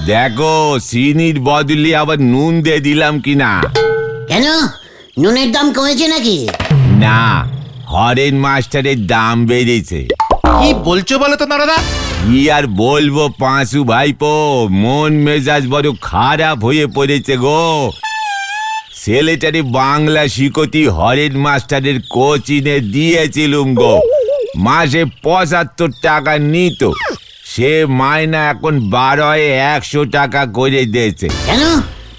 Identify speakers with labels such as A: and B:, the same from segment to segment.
A: দেখো চিনির বদলে আবার নুন দিয়ে দিলাম কিনা।
B: কেন, নুনের দাম কমেছে নাকি?
A: না, হরেন মাস্টারের দাম বেড়েছে।
C: কি বলছো বলো তো নরদা?
A: কি আর বলবো পাঁচু ভাইপো, মন মেজাজ বড় খারাপ হয়ে পড়েছে গো। ছেলেটারে বাংলা শিখতি হরেন মাস্টারের কোচিনে দিয়েছিলুম গো, মাসে ৭৫ টাকা নিত। সে মাইনা এখন ১২-১০০ টাকা করে দিয়েছে।
B: কেন,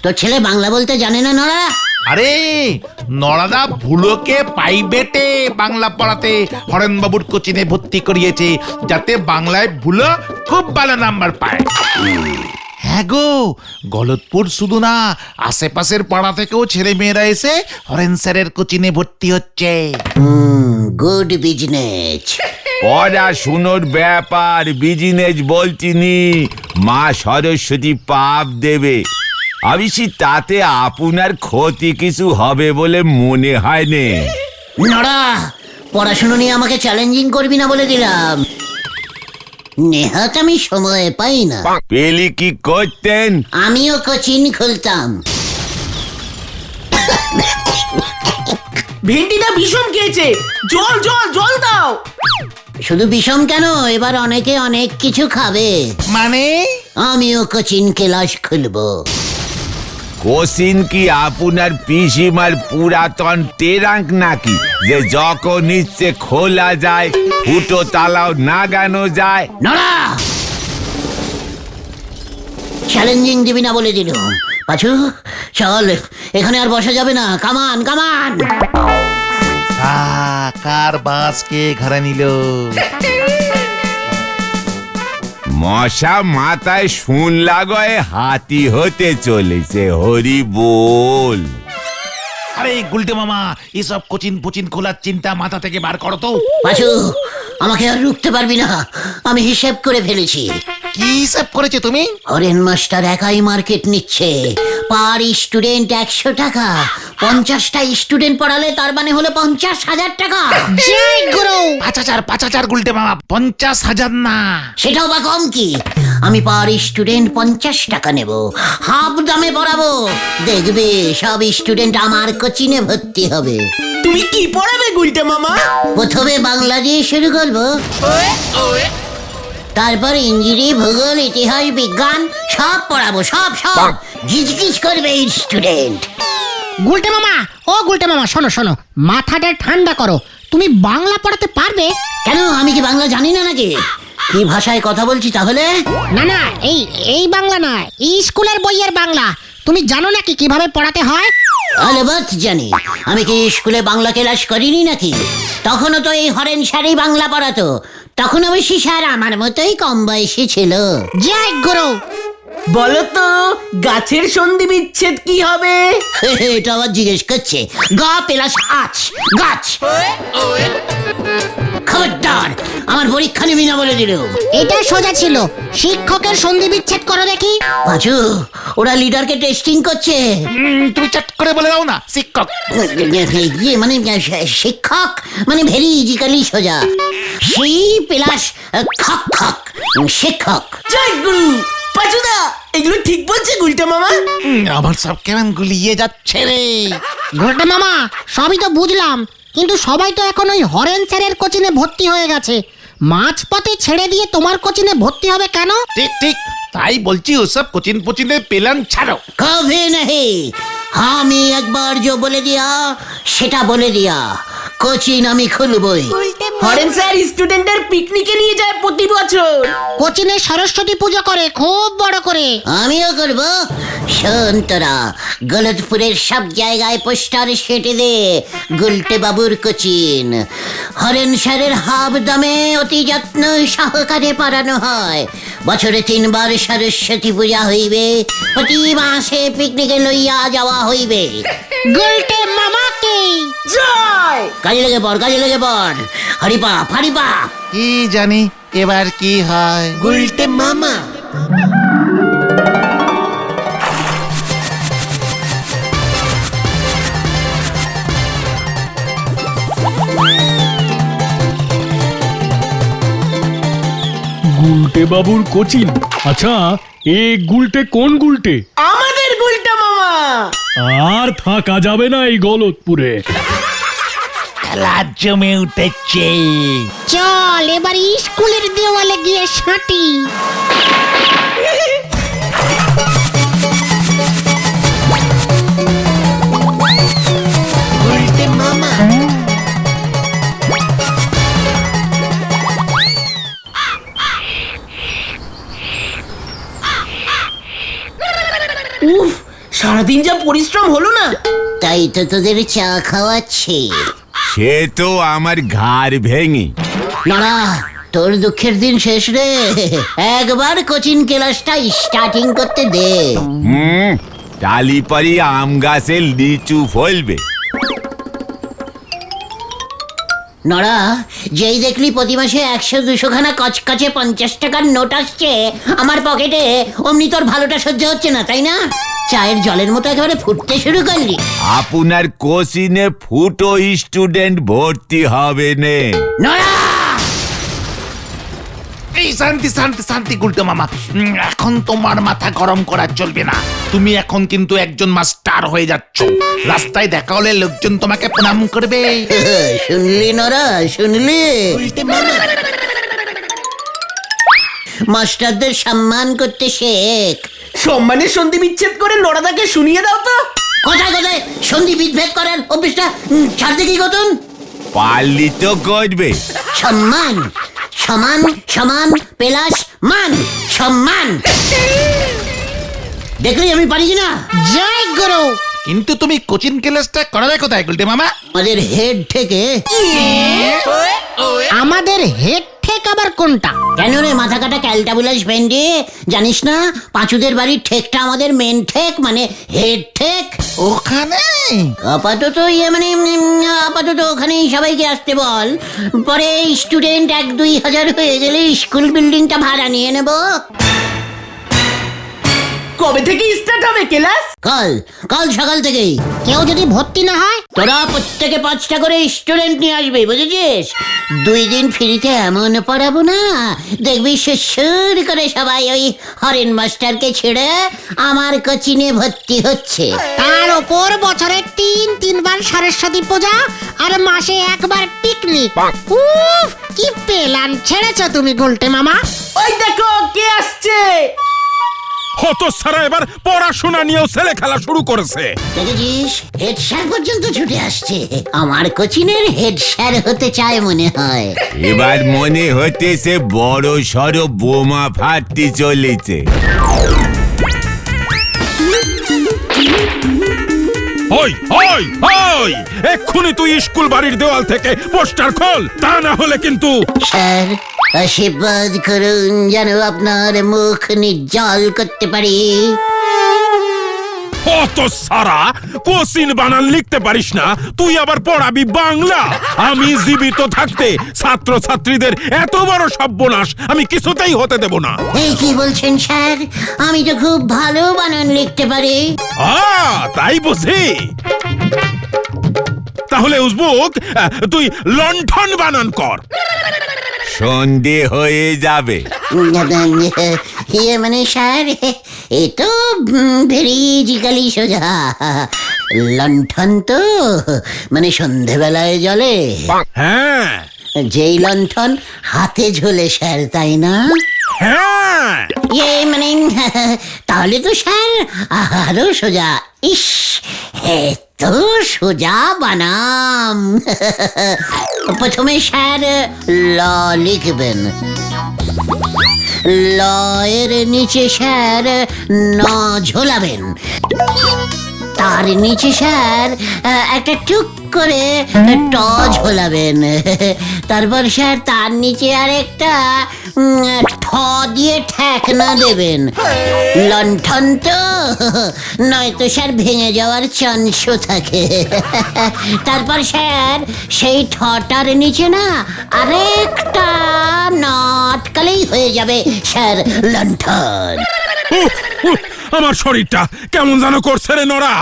B: তোর ছেলে বাংলা বলতে জানে না নড়া?
C: আরে নরদা ভুলোকে প্রাইভেটে বাংলা পড়াতে হরেনবাবুর কোচিনে ভর্তি করিয়েছে, যাতে বাংলায় ভুলো খুব ভালো নাম্বার পায়। হ্যাঁ গো, গলতপুর শুধু না, আশেপাশের পাড়া থেকেও ছেলে মেয়েরা এসে হরেন স্যারের কোচিনে ভর্তি হচ্ছে।
B: Good business.
A: পড়াশুনোর ব্যাপার বিজনেস বলছিনি, মা সরস্বতী পাপ দেবে। অবশ্যই তাতে আপনার ক্ষতি কিছু হবে বলে মনে হয় না।
B: নড়া, পড়াশোনা নিয়ে আমাকে চ্যালেঞ্জিং করবি না বলে দিলাম। নেহাত আমি সময় পাই না।
A: পেলি কি করতেন?
B: আমিও কোচিন খুলতাম।
D: ভেন্ডিটা বিষম খেয়েছে, জল জল জল দাও।
B: শুধু বিষম কেন, এবার অনেকে অনেক কিছু খাবে।
C: মানে
B: আমিও কোচিন ক্লাস খুলবো।
A: কোচিন কি আপনার পিসিমার পুরাতন টেরাঙ্ক নাকি, যে যখন ইচ্ছে খোলা যায়, ফুটো তালাও নাগানো যায়?
B: নড়া, চ্যালেঞ্জিং দিবি না বলে দিল। পাঁচু চল, এখানে আর বসা যাবে না। কামান কামান।
C: কার বাসকে ঘরে নিল?
A: মশা মাথায় শুন লাগায় হাতি হতে চলেছে, হরি বল।
C: আরে গুলটে মামা, এসব কোচিন পুচিন খোলার চিন্তা মাথা থেকে বার করো তো।
B: পাঁচু, আমাকে আর রুখতে পারবি না, আমি হিসেব করে ফেলেছি।
C: কি হিসাব করেছো তুমি?
B: হরেন মাস্টার একাই মার্কেট নিচ্ছে। পার স্টুডেন্ট ১০০ টাকা। ৫০টা স্টুডেন্ট পড়ালে তার মানে হলো ৫০,০০০ টাকা।
C: ৫,০০০ গুলটে মামা, ৫০,০০০ না।
B: সেটাও বা কম কি? আমি পার স্টুডেন্ট ৫০ টাকা নেব, হাফ দামে পড়াবো। দেখবে সব স্টুডেন্ট আমার কোচিনে ভর্তি হবে।
D: তুমি কি পড়াবে গুলটে মামা?
B: প্রথমে বাংলা দিয়ে শুরু করবো, তারপর ইংরেজি, ভূগোল, ইতিহাস, বিজ্ঞান সব পড়াবো। সব সব গিজগিজ করবে স্টুডেন্ট।
E: গুলটে মামা, ও গুলটে মামা, শোনো শোনো, মাথাটা ঠান্ডা করো। তুমি বাংলা পড়াতে পারবে?
B: কেন, আমি কি বাংলা জানি না নাকি? কি ভাষায় কথা বলছি তাহলে?
E: না না, এই বাংলা না, এই স্কুলের বইয়ের বাংলা। তুমি জানো নাকি কিভাবে পড়াতে হয়?
B: আলবাত জানি। আমি কি স্কুলে বাংলা ক্লাস করিনি নাকি? তখনও তো এই হরেন স্যারই বাংলা পড়াতো। তখন অবশ্য স্যার আমার মতোই কম বয়সী ছিল।
E: জয় গুরু।
D: বলো তো, গাছের সন্ধি বিচ্ছেদ কি হবে?
B: এটা আবার জিজ্ঞেস করছে। গা প্লাস আছ, গাছ। খবরদার, আমার পরীক্ষা নিবি না বলে দিল।
E: এটা সোজা ছিল। শিক্ষকের সন্ধি বিচ্ছেদ করো দেখি।
B: পাঁচু, ওরা লিডারকে টেস্টিং করছে।
C: তুমি চট করে বলে দাও না, শিক্ষক।
B: ইয়ে মানে শিক্ষক মানে ভেরি ইজিক্যালি সোজা। সি প্লাস খক খক, শিক্ষক।
D: জয় গুরু। পাচুদা, এগুলো ঠিক বলছে গুলটে মামা?
C: আমার সব কেমন গুলিয়ে যাচ্ছে রে।
E: গুলটে মামা, সবই তো বুঝলাম, কিন্তু সবাই তো এখন ওই হরেন স্যারের কোচিনে ভর্তি হয়ে গেছে। মাঝপথে ছেড়ে দিয়ে তোমার কোচিনে ভর্তি হবে কেন?
C: ঠিক ঠিক, তাই বলছি ওসব কোচিন পুচিনে পেলাম ছাড়ো।
B: কভি नहीं, আমি একবার जो বলে দিয়া সেটা বলে দিয়া। কোচিন আমি খুলবই।
D: হরেন স্যার স্টুডেন্টদের পিকনিকে নিয়ে যায় প্রতি বছর।
E: কোচিনে সরস্বতী পুজো করে খুব বড় করে।
B: আমিও করব। শোন তোরা, গলতপুরের সব জায়গায় পোস্টার সেটে দে, গুলটে বাবুর কোচিন। হরেন স্যারের হাফ দামে অতি যত্ন সহকারে পড়ানো হয়। বছরে ৩ বার সরস্বতী পূজা হইবে, প্রতি মাসে পিকনিকে লইয়া যাওয়া হইবে।
E: গুলটে মামাকে
D: জয়।
B: কাজে লেগে পড়, কাজে লেগে পড়। হরিপাপ হরিপাপ।
C: কি জানি এবার কি হয়।
D: গুলটে মামা।
F: গুলটে বাবুর কোচিন। আচ্ছা, এ গুলটে কোন গুলটে?
D: আমাদের গুলটা মামা।
F: আর থাকা যাবে না এই গলতপুরে।
C: খেলা জমে উঠেছে।
E: চল এবার স্কুলের দেওয়ালে গিয়ে সাঁটি।
D: উফ, সারাদিন যা পরিশ্রম হলো না।
B: তাই তো তোদের চা খাওয়াচ্ছে।
A: সে তো আমার ঘাড় ভেঙে।
B: নড়া, তোর দুঃখের দিন শেষ রে। একবার কোচিং ক্লাসটা স্টার্টিং করতে দে।
A: টালি পারি আম গাছের লিচু ফলবে।
B: নড়া, যেই দেখলি প্রতি মাসে 100-200 খানা কচকচে 50 টাকার নোট আসছে আমার পকেটে, অমনি তোর ভালোটা সহ্য হচ্ছে না, তাই না? চায়ের জলের মতো একেবারে ফুটতে শুরু করলি।
A: আপনার কোচিনে ফুটো স্টুডেন্ট ভর্তি হবে নে।
B: নড়া,
C: এই শান্তি শান্তি শান্তি গুলটে মামা, এখন তোমার মাথা গরম করা চলবে না। তুমি এখন কিন্তু একজন মাস্টার হয়ে যাচ্ছ। রাস্তায় দেখা হলে লোকজন তোমাকে প্রণাম করবে।
B: শুনলি নড়া, শুনলি? মাস্টারদের সম্মান করতে শেখ।
D: সম্মানের সন্ধি বিচ্ছেদ করে নড়াদাকে শুনিয়ে দাও তো।
B: কোথায় কোথায় সন্ধি বিচ্ছেদ করার অফিসটা ছাড়তে কি গতন?
A: পারলি তো করবে।
B: সম্মান, সমান সমান প্লাস মান, সম্মান। দেখলি আমি পারি কিনা?
E: জয় গুরু।
C: কিন্তু তুমি কোচিং ক্লাসটা করাবে কোথায় গুলটে মামা?
B: আমাদের হেড থেকে।
E: আমাদের হেড ঠেক আবার কোনটা?
B: কেন রে মাথা কাটা ক্যালটাবুলাস ভেন্ডি, জানিস না পাঁচুদের বাড়ির ঠেকটা আমাদের মেন ঠেক, মানে হেড ঠেক।
C: ওখানে
B: আপাতত আপাতত ওখানেই সবাইকে আসতে বল। পরে স্টুডেন্ট 1-2 হাজার হয়ে গেলে স্কুল বিল্ডিংটা ভাড়া নিয়ে নেব।
D: কবে থেকে স্টার্ট হবে ক্লাস?
B: কাল কাল সকাল থেকেই।
E: কেউ যদি ভর্তি না হয়?
B: তোরা প্রত্যেকে 5টা করে স্টুডেন্ট নিয়ে আসবি, বুঝেছিস? 2 দিন ফ্রিতে এমন পড়াবো না, দেখবি সুর করে সবাই ওই হরেন মাস্টারকে ছেড়ে আমার কোচিনে ভর্তি হচ্ছে।
E: তার ওপর বছরে 3 বার সরস্বতী পূজা আর মাসে 1বার পিকনিক। উফ, কি প্ল্যান ছেড়েছো তুমি গুলটে মামা।
D: ওই দেখো কে আসছে।
G: হত সারা এবার পড়াশোনা নিয়েও ছেলে খেলা শুরু করেছে।
B: দেখেছিস, হেড স্যার পর্যন্ত ছুটে আসছে। আমার কোচিনের হেড স্যার হতে চায় মনে হয়।
A: এবার মনে হতেছে বড় সড় বোমা ফাটতে চলেছে।
G: ওই ওই ওই, এক্ষুনি তুই স্কুল বাড়ির দেওয়াল থেকে পোস্টার খোল, তা না হলে কিন্তু।
B: স্যার, আশীর্বাদ করুন যেন আপনার মুখ নিজ্জ্বল করতে পারি।
G: অত সারা কোচিন বানান লিখতে পারিস না, তুই আবার পড়াবি বাংলা। আমি জীবিত থাকতে ছাত্র ছাত্রীদের এত বড় সর্বনাশ আমি কিছুতেই হতে দেব না।
B: এই কি বলছেন স্যার? আমি তো খুব ভালো বানান লিখতে পারি।
G: তাই বুঝি? তাহলে উজবুক, তুই লণ্ঠন বানান কর।
A: সন্ধে হয়ে যাবে।
B: ইয়ে মানে স্যার, এ তো ভেরিজিক্যালি সোজা। লণ্ঠন তো মানে সন্ধেবেলায় জ্বলে।
G: হ্যাঁ
B: যেই লণ্ঠন হাতে ঝোলে স্যার, তাই না?
G: হ্যাঁ,
B: ইয়ে মানে তাহলে তো স্যার আরো সোজা। ইস, এত সোজা বানাম। প্রথমে স্যার ল লিখবেন, ল এর নিচে স্যার ন ঝোলাবেন, তার নিচে স্যার একটা টুক করে ট ঝোলাবেন, তারপর স্যার তার নিচে আরেকটা ঠ দিয়ে ঠেকনা দেবেন। লণ্ঠন তো, নয়তো স্যার ভেঙে যাওয়ার চান্স থাকে। তারপর স্যার সেই ঠটার নিচে না আরেকটা নটকালেই হয়ে যাবে স্যার লণ্ঠন।
G: উহ, উহ, আমার শরীরটা কেমন যেন করছে রে নরা।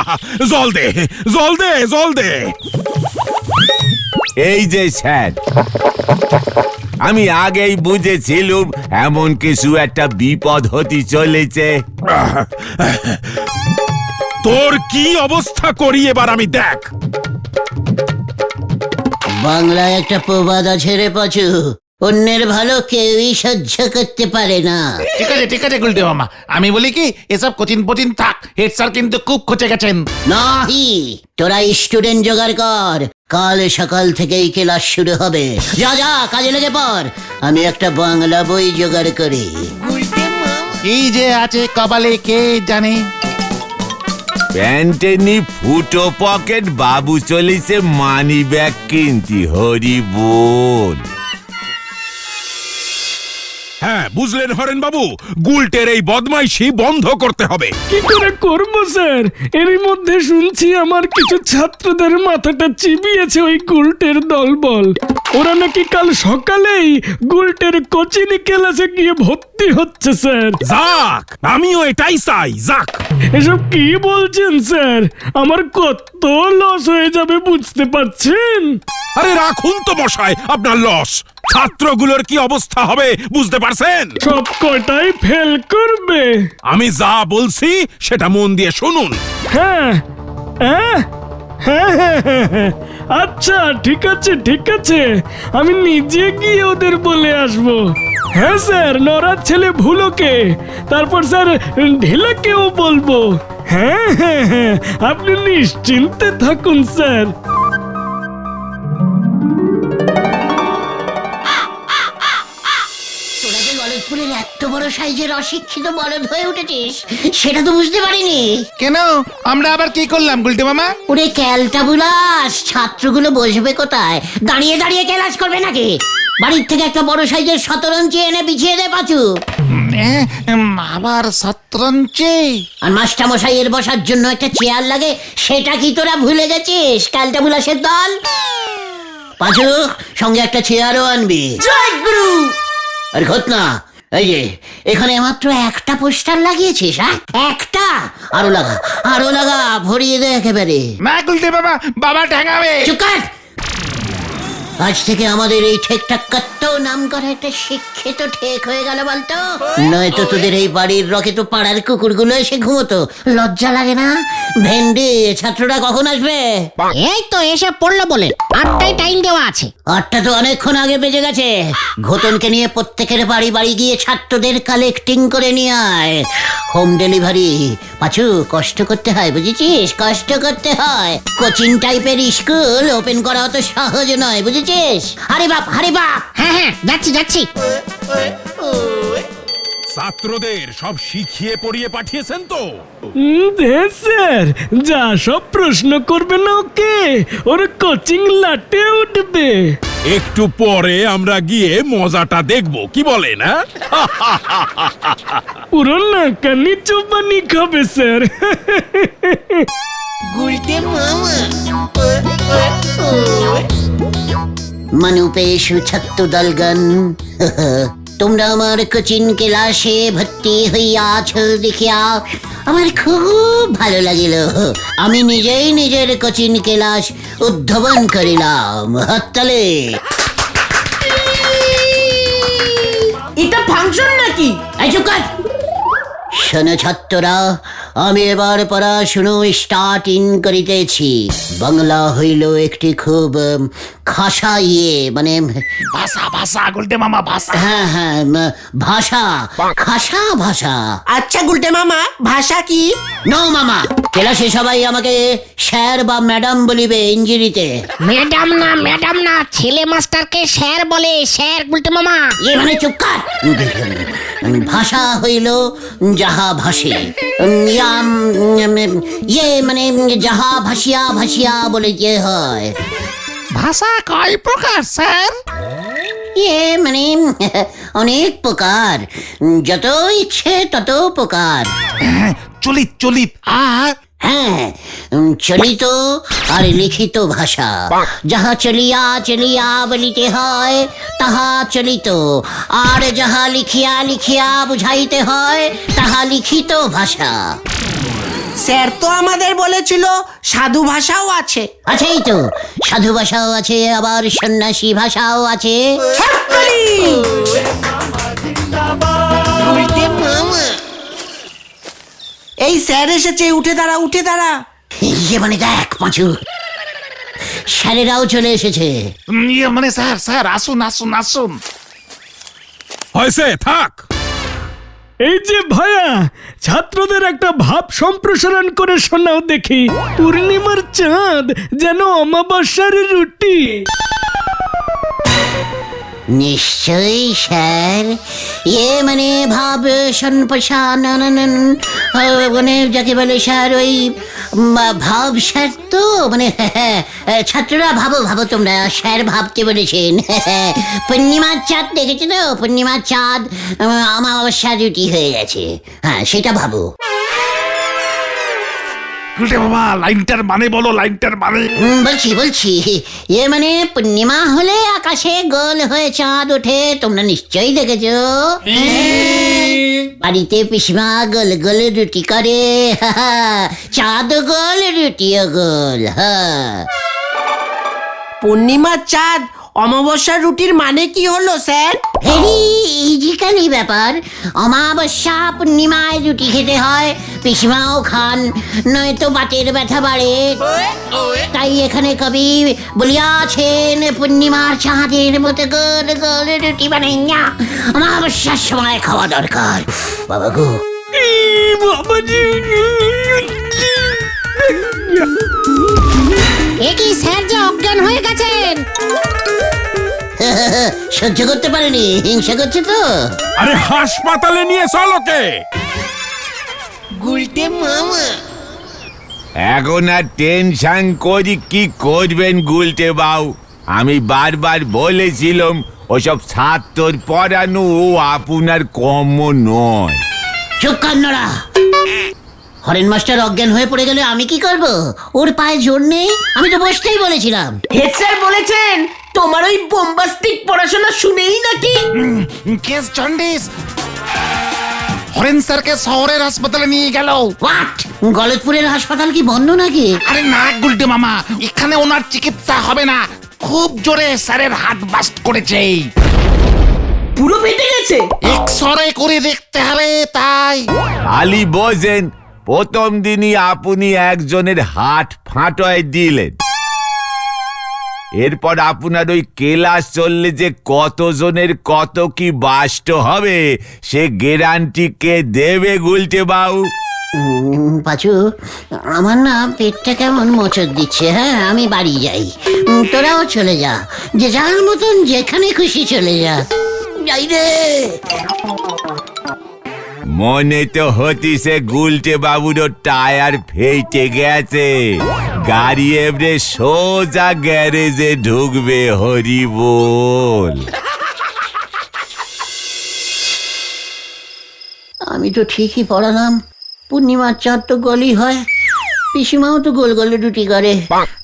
G: জল দে, জল দে, জল দে।
A: এই যে স্যার, আমি আগেই বুঝেছিলুম এমন কিছু একটা বিপদ হতে চলেছে।
G: তোর কি অবস্থা করি এবার আমি দেখ।
B: বাংলায় একটা প্রবাদ আছে রে পাচু, অন্যের ভালো কেউই সহ্য করতে পারে না।
C: ঠিক আছে গুলটে মামা, আমি বলি কি এসব কোচিন পচিন থাক, হেড স্যার কিন্তু খুব খচে গেছেন।
B: নাহি, তোরা স্টুডেন্ট জোগাড় কর, কাল সকাল থেকেই ক্লাস শুরু হবে। যা যা কাজে লেগে পড়, আমি একটা বাংলা বই জোগাড় করি।
C: এই যে আছে কপালে কে জানে।
A: প্যান্টেনি ফুটো পকেট বাবু চলেছে মানি ব্যাগ কিনতি, হরি বল।
G: হ্যাঁ বুঝলেন হরেন বাবু, গুলটের এই বদমাইশি বন্ধ করতে হবে।
F: কি করে করবো স্যার? এরই মধ্যে শুনছি আমার কিছু ছাত্রদের মাথাটা চিবিয়েছে ওই গুলটের দলবল। ওরা নাকি কাল সকালেই গুলটের কোচিং ক্লাসে গিয়ে ভর্তি হচ্ছে স্যার।
G: যাক, আমিও এটাই চাই, যাক।
F: এসব কি বলছেন স্যার? আমার কত লস হয়ে যাবে বুঝতে পারছেন?
G: আরে রাখুন তো মশাই আপনার লস, ছাত্রগুলোর কি অবস্থা হবে বুঝতে পারছেন?
F: সব কটাই ফেল করবে।
G: আমি যা বলছি সেটা মন দিয়ে শুনুন।
F: হ্যাঁ হ্যাঁ হ্যাঁ হ্যাঁ হ্যাঁ হ্যাঁ। আচ্ছা ঠিক আছে, আমি নিজে গিয়ে ওদের বলে আসবো। হ্যাঁ স্যার, নরার ছেলে ভুলোকে, তারপর স্যার ঢিলাকেও বলবো। হ্যাঁ হ্যাঁ হ্যাঁ, আপনি নিশ্চিন্তে থাকুন স্যার।
B: তোরা যে গলতপুরের এত বড় সাইজের অশিক্ষিত বলদ হয়ে উঠেছিস সেটা তো বুঝতে পারিনি।
C: কেন, আমরা আবার কি করলাম গুলটে মামা?
B: ওরে ক্যালটা বুলাস, ছাত্রগুলো বসবে কোথায়? দাঁড়িয়ে দাঁড়িয়ে ক্লাস করবে নাকি? বাড়ির থেকে একটা বড় সাইজের শতরঞ্চি এনে বিছিয়ে দে পাচু।
C: আবার শতরঞ্চি?
B: আর মাস্টার মশাইয়ের বসার জন্য একটা চেয়ার লাগে, সেটা কি তোরা ভুলে গেছিস? ক্যালটা বুলাসের দল। পাচু, সঙ্গে একটা চেয়ারও আনবি। জয় গুরু। আর ঘটনা, এই যে এখানে মাত্র একটা পোস্টার লাগিয়েছিস? হ্যাঁ, একটা? আরো লাগা, ভরিয়ে দে একেবারে।
C: না গুলটে মামা, বাবা ঠ্যাঙাবে।
B: চুপ কর। আজ থেকে আমাদের এই ঠেকটা কত নাম করা একটা শিক্ষিত ঠেক হয়ে গেল বলতো? নয়তো তোদের এই বাড়ির রকে তো পাড়ার কুকুরগুলো এসে ঘুমোতো। লজ্জা লাগে না? ভেন্ডি, ছাত্ররা কখন আসবে?
E: এই তো এসে পড়লো বলে, 8টায় টাইম দেওয়া আছে।
B: 8টা তো অনেকক্ষণ আগে বেজে গেছে। ঘোতনকে নিয়ে প্রত্যেকের বাড়ি বাড়ি গিয়ে ছাত্রদের কালেক্টিং করে নিয়ে আয়। Home delivery. পাচু, কষ্ট করতে হয় বুঝেছিস, কষ্ট করতে হয়। কোচিং টাইপের স্কুল ওপেন করা অত সহজ নয় বুঝেছিস। হারি বাপ, হারি বাপ।
E: হ্যাঁ হ্যাঁ, যাচ্ছি।
G: ছাত্রদের সব শিখিয়ে পড়িয়ে পাঠিয়েছেন তো?
F: স্যার, যা সব প্রশ্ন করবে না ওকে, ওর কোচিং লাটে উঠবে।
G: একটু পরে আমরা গিয়ে মজাটা দেখব, কি বলেন? হ্যাঁ,
F: পুরো নাকানি চোবানি খাবে স্যার।
B: মানুপেশু ছাত্র দলগণ, তোমরা আমার কোচিং ক্লাসে ভর্তি হইয়াছ দেখিয়া আমার খুব ভালো লাগিল। আমি নিজেই নিজের কোচিং ক্লাস উদ্ভাবন করিলাম। হাততালি।
D: এটা ফাংশন নাকি?
B: এই চুপ কর। শোনো ছাত্ররা, আমি এবার পড়াশুনো স্টার্টিং করিতেছি। বাংলা হইল একটি খুব খাসা মানে
C: ভাষা গুলটে মামা, ভাষা।
B: হ্যাঁ হ্যাঁ, ভাষা, খাসা ভাষা।
D: আচ্ছা গুলটে মামা, ভাষা কি?
B: নো মামা, ক্লাসে সবাই আমাকে স্যার বা ম্যাডাম বলিবে ইঞ্জিরিতে।
E: ম্যাডাম না, ছেলে মাস্টারকে স্যার বলে, স্যার গুলটে মামা।
B: মানে চুপ কর। ভাষা হইল যাহা ভাসে, মানে যাহা ভাসিয়া ভাসিয়া বলে যে হয়।
C: ভাষা কয় প্রকার স্যার?
B: মানে অনেক প্রকার, যত ইচ্ছে তত প্রকার।
C: চলিত আর
B: হ্যাঁ, চলিত আর লিখিত ভাষা। যাহা চলিয়া চলিয়া বলিতে হয় তাহা চলিত, আর যাহা লিখিয়া লিখিয়া বুঝাইতে হয় তাহা লিখিত ভাষা।
D: স্যার তো আমাদের বলেছিল সাধু ভাষাও আছে।
B: আছেই তো, সাধু ভাষাও আছে, আবার সন্ন্যাসী ভাষাও আছে।
D: এই স্যার এসেছে, উঠে দাঁড়া উঠে দাঁড়া।
B: ইয়ে মানে দেখ পাঁচু, স্যারেরাও চলে এসেছে।
C: মানে স্যার স্যার আসুন আসুন আসুন।
G: হয়েছে, থাক।
F: এই যে ভায়া, ছাত্রদের একটা ভাব সম্প্রসারণ করে শোনাও দেখি। পূর্ণিমার চাঁদ যেন অমাবস্যার রুটি।
B: নিশ্চয়ই স্যার, মানে ভাব সম্প্রসারণ, মানে যাকে বলে স্যার ওই ভাব স্যার তো, মানে ছাত্ররা ভাবো ভাবো তোমরা, স্যার ভাবতে বলেছেন। পূর্ণিমার চাঁদ দেখেছো তো, পূর্ণিমার চাঁদ অমাবস্যার রুটি হয়ে গেছে, হ্যাঁ সেটা ভাবো।
C: গুলটে মামা লাইনটার মানে বলো, লাইনটার মানে।
B: বলছি মানে পূর্ণিমা হলে আকাশে গোল হয়ে চাঁদ ওঠে, তোমরা নিশ্চয়ই দেখেছো। বাড়িতে পিসমা গোল গোল রুটি করে, চাঁদ গোল রুটিও গোল।
D: পূর্ণিমার চাঁদ অমাবস্যার রুটির মানে কি হলো স্যার?
B: ভেরি ইজিক্যালি ব্যাপার। অমাবস্যা পূর্ণিমায় রুটি খেতে হয়, পিসিমাও খান, নয়তো বাতের ব্যথা বাড়ে। তাই এখানে কবি বলিয়াছেন, পূর্ণিমার চাঁদের মতো গোল গোল রুটি বানাইয়া অমাবস্যার সময় খাওয়া দরকার। বাবা গো,
E: এ কি স্যার যে অজ্ঞান হয়ে গেছেন?
B: সহ্য করতে পারেনি, হিংসা করছে তো।
G: আরে হাসপাতালে নিয়ে চলোকে।
A: এখন আর টেনশন করি কি করবেন গুলটে বাউ? আমি বারবার বলেছিলাম ওসব ছাত্র পড়ানো ও আপনার কম নয়।
B: চুপ কান্নরা। হরেন মাস্টার অজ্ঞান হয়ে পড়ে গেলে আমি কি করব? ওর পায়ে জোর নেই, আমি তো বসতেই বলেছিলাম।
D: হেড স্যার বলেছেন তোমার ওই বোম্বাস্টিক পড়াশোনা শুনেই নাকি
C: কেস জন্ডিস। হরেন স্যারকে শহরের হাসপাতালে নিয়ে গেল।
B: হোয়াট? গলতপুরের হাসপাতাল কি বন্ধ নাকি?
C: আরে না গুলটে মামা, এখানে ওনার চিকিৎসা হবে না। খুব জোরে স্যারের হাত বাস্ট করেছে,
D: পুরো ফেটে গেছে।
C: এক্সরে করে দেখতে হবে। তাই
A: আলী বোঝেন, প্রথম দিনই আপনি একজনের হাট ফাটায় দিলেন। এরপর আপনার ওই ক্লাস চললে যে কতজনের কত কি বাস্ট হবে সে গ্যারান্টি কে দেবে গুলটে বাবু?
B: পাচু, আমার না পেটটা কেমন মোচড় দিচ্ছে। হ্যাঁ, আমি বাড়ি যাই, তোরাও চলে যা, যে যার মতন যেখানে খুশি চলে যা। যাই রে।
A: মনে তো হতিছে গুলটে বাবুরও টায়ার ফেটে গেছে, গাড়ি এবারে সোজা গ্যারেজে ঢুকবে। হরি বল।
B: আমি তো ঠিকই পড়ালাম, পূর্ণিমার চাঁদ তো গলই হয়, পিসিমাও তো গোল গোল রুটি করে।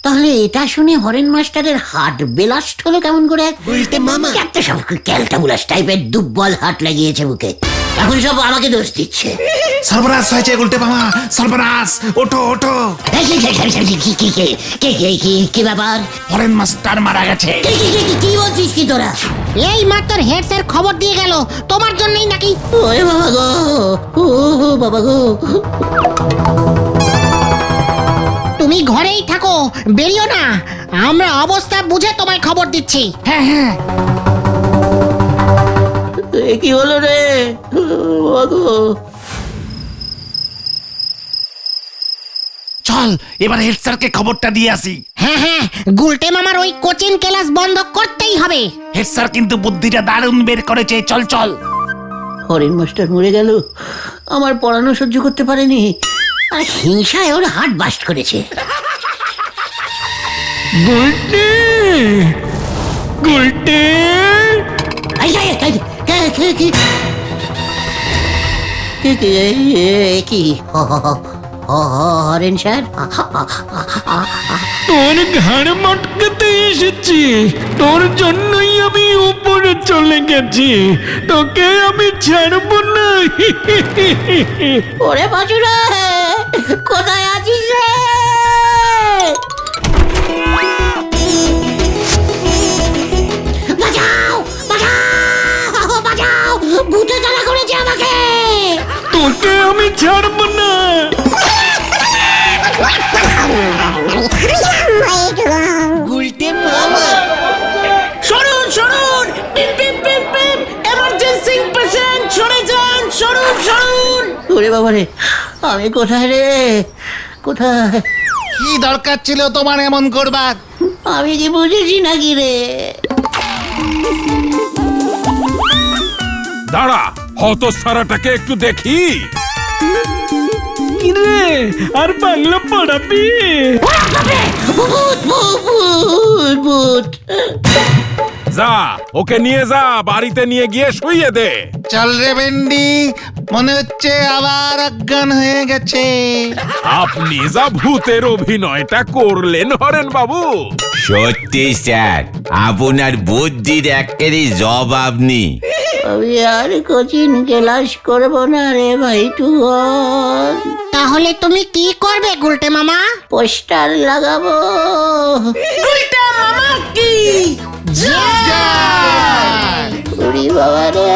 B: তাহলে এটা শুনে হরেন মাস্টারের হার্ট বেলাস্ট হলো কেমন করে? একটা সব ক্যালটাবুলাস টাইপের দুর্বল হার্ট লাগিয়েছে বুকে, এখন সব আমাকে দোষ দিচ্ছে।
C: সর্বনাশ হয়েছে গুলটে মামা, সর্বনাশ। ওঠো ওঠো।
B: কি ব্যাপার?
C: হরেন মাস্টার মারা গেছে।
B: কি বলছিস কি তোরা?
E: এই মাত্র হেড স্যার খবর দিয়ে গেল, তোমার জন্যই নাকি।
B: ওরে বাবা গো, ও বাবা গো।
E: তুমি ঘরেই থাকো, বেরিও না, আমরা অবস্থা বুঝে তোমায় খবর দিচ্ছি।
C: হ্যাঁ হ্যাঁ।
B: কি হলো রে বাবা গো?
C: চল এবার হেড স্যারকে খবরটা দিয়ে আসি।
E: হ্যাঁ হ্যাঁ, গুলটে মামার ওই কোচিং ক্লাস বন্ধ করতেই হবে।
C: হেড স্যার কিন্তু বুদ্ধিটা দারুণ বের করেছে। চল চল।
B: হরেন মাস্টার মরে গেল, আমার পড়ানো সহ্য করতে পারেনি, আর হিংসায় ওর হার্ট বাস্ট করেছে।
F: গুলটে গুলটে
B: কি হরেন স্যার?
F: তোর ঘাড় মটকাতে এসেছি, তোর জন্যই আমি উপরে চলে গেছি, তোকে আমি ছাড়বো না।
B: ওরে বাজুরা, কোথায় আছিস রে? বাঁচাও বাঁচাও বাঁচাও, ভূতে তাড়া করেছে আমাকে।
F: তোকে আমি ছাড়বো না।
D: সরুন সরুন, পিপ পিপ পিপ পিপ, এমার্জেন্সি পেশেন্ট, সরে যান, সরুন সরুন।
B: ওরে বাবা রে, আমি কোথায় রে, কোথায়?
C: কি দরকার ছিল তোমার এমন করবার?
B: আমি কি বুঝেছি নাকি রে?
G: দাঁড়া, হতসারাটাকে একটু দেখি।
F: কিরে আর বাংলা পড়াবি?
B: ভূত ভূত ভূত ভূত।
G: যা, ওকে নিয়ে যা, বাড়িতে নিয়ে গিয়ে শুইয়ে দে।
C: চল রে ভেন্ডি, মনে হচ্ছে আবার অজ্ঞান হয়ে গেছে।
G: আপনি যা ভূতের অভিনয়টা করলেন হরেন বাবু,
A: সত্যি স্যার, আপনার বুদ্ধির একেবারে জবাব নেই।
B: আমি আর কোচিং ক্লাস করবো না রে ভাই টুকন।
E: তাহলে তুমি কি করবে গুলটে মামা?
B: পোস্টার লাগাবো।
D: উল্টা মামা কি
B: উড়ি বাবা রে।